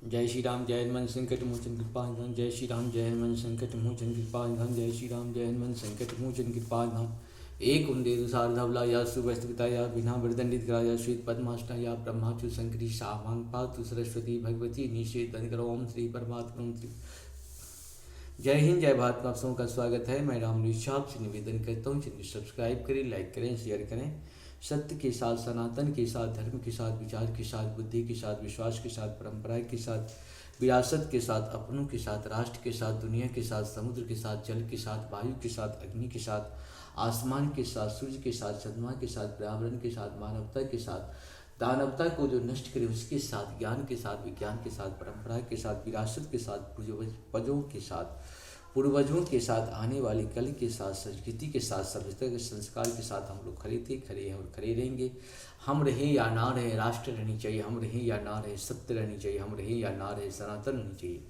जय श्री राम जय हनुमान संकट मोचन कृपा निधान। जय श्री राम जय हनुमान संकट मोचन कृपा निधान। जय श्री राम जय हनुमान संकट मोचन कृपा निधान। एक उन्देदु सार्धवला या सुवस्त्रता या बिना वृदंडित करा या श्वेत पद्माष्टा या ब्रह्माचु संकरी शामांग पातु सरस्वती भगवती निषेध करो। ओम श्री परमात्मा श्री। जय हिंद जय भारत। आप सबों का स्वागत है। मैं रामनीश आपसे निवेदन करता हूँ चैनल सब्सक्राइब करें, लाइक करें, शेयर करें। सत्य के साथ, सनातन के साथ, धर्म के साथ, विचार के साथ, बुद्धि के साथ, विश्वास के साथ, परंपरा के साथ, विरासत के साथ, अपनों के साथ, राष्ट्र के साथ, दुनिया के साथ, समुद्र के साथ, जल के साथ, वायु के साथ, अग्नि के साथ, आसमान के साथ, सूर्य के साथ, चंद्रमा के साथ, पर्यावरण के साथ, मानवता के साथ, दानवता को जो नष्ट करे उसके साथ, ज्ञान के साथ, विज्ञान के साथ, परंपरा के साथ, विरासत के साथ, पूर्वजों के साथ, पूर्वजों के साथ, आने वाली कल के साथ, संस्कृति के साथ, सभ्यता के संस्कार के साथ हम लोग खड़े थे, खड़े हैं और खड़े रहेंगे। हम रहे या ना रहे, राष्ट्र रहनी चाहिए। हम रहे या ना रहे, सत्य रहनी चाहिए। हम रहे या ना रहे, सनातन रहनी चाहिए।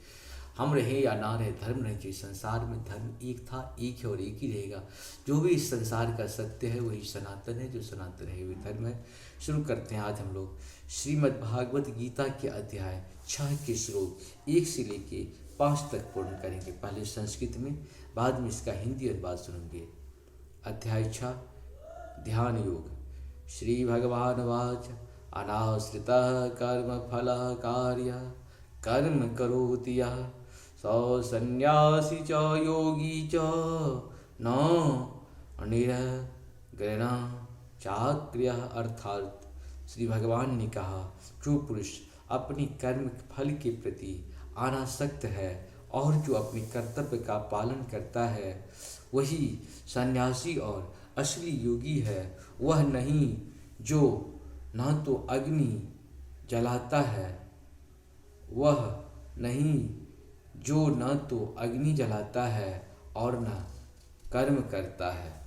हम रहे या ना रहे, धर्म रहनी चाहिए। संसार में धर्म एक था, एक है और एक ही रहेगा। जो भी इस संसार का सत्य है वही सनातन है, जो सनातन है वही धर्म है। शुरू करते हैं आज हम लोग श्रीमद् भागवत गीता के अध्याय 6 के श्लोक 1 से लेके 5 तक पूर्ण करेंगे। पहले संस्कृत में, बाद में इसका हिंदी अनुवाद सुनेंगे। अध्याय 6 ध्यान योग। श्री भगवान वाच अनाश्रितः कर्म फल कार्य कर्म करोति यः सौ सन्यासी च योगी च न निरग्रण चाक्रियः। अर्थात श्री भगवान ने कहा, जो पुरुष अपनी कर्म फल के प्रति अनासक्त है और जो अपने कर्तव्य का पालन करता है वही सन्यासी और असली योगी है। वह नहीं जो न तो अग्नि जलाता है, वह नहीं जो न तो अग्नि जलाता है और न कर्म करता है।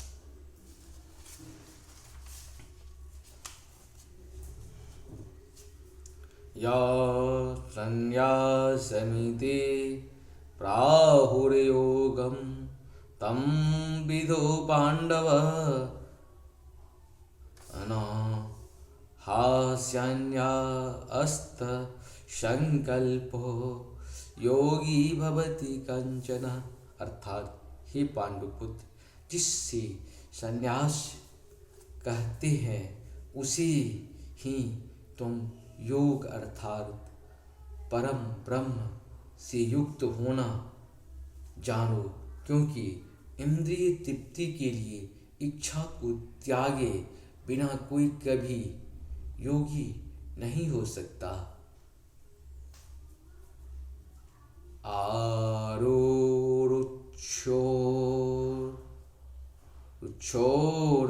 या संन्यासमिति प्राहुर्योगं तं विदो पांडव हास्यन्यास्त संकल्पो योगी भवति कंचन। अर्थात हे पांडुपुत्र, जिससे संन्यास कहते हैं उसे ही तुम योग अर्थात परम ब्रह्म से युक्त होना जानो, क्योंकि इंद्रिय तृप्ति के लिए इच्छा को त्यागे बिना कोई कभी योगी नहीं हो सकता। रुक्षोर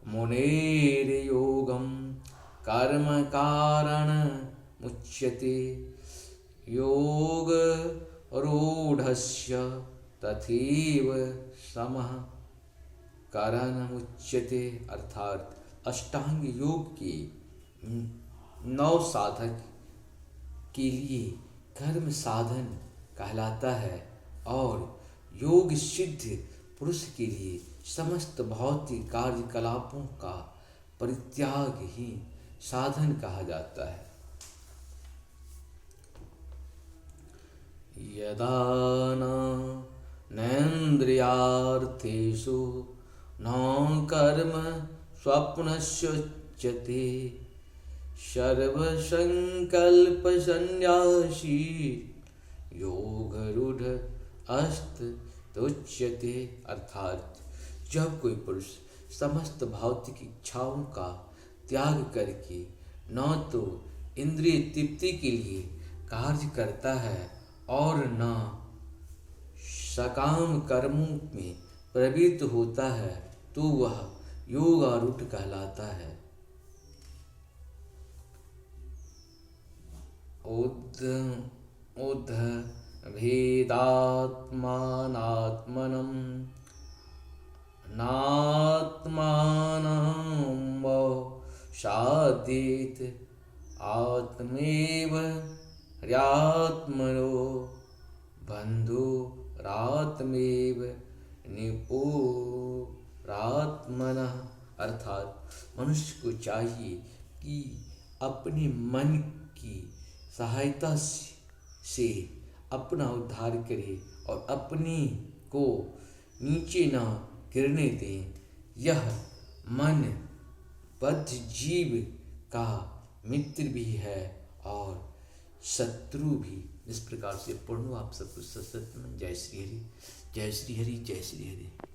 मुनेर योगम कर्म कारण मुच्यते योग रूढ़स्य तथैव समः करण मुच्यते। अर्थात अष्टांग योग के 9 साधक के लिए कर्म साधन कहलाता है और योग सिद्ध पुरुष के लिए समस्त भौतिक कार्यकलापों का परित्याग ही साधन कहा जाता है। यदा नेन्द्रियार्थेषु न कर्म स्वप्नस्योच्यते सर्वसंकल्प सन्यासी योगरूढ़ अस्त तुच्यते। अर्थात जब कोई पुरुष समस्त भौतिक इच्छाओं का त्याग करके न तो इंद्रिय तृप्ति के लिए कार्य करता है और न सकाम कर्मों में प्रवृत्त होता है तो वह योगारूढ़ कहलाता है। उद्ध भेदात्मानात्मनं नात्मानं साधेत आत्मेव ह्यात्मनो बन्धुरात्मेव निपुरात्मनः। अर्थात मनुष्य को चाहिए कि अपने मन की सहायता से से अपना उद्धार करे और अपने को नीचे ना गिरने दें। यह मन बद्ध जीव का मित्र भी है और शत्रु भी। इस प्रकार से पूर्ण आप सबको सत्सत में जय श्री हरि, जय श्री हरि, जय श्री हरि।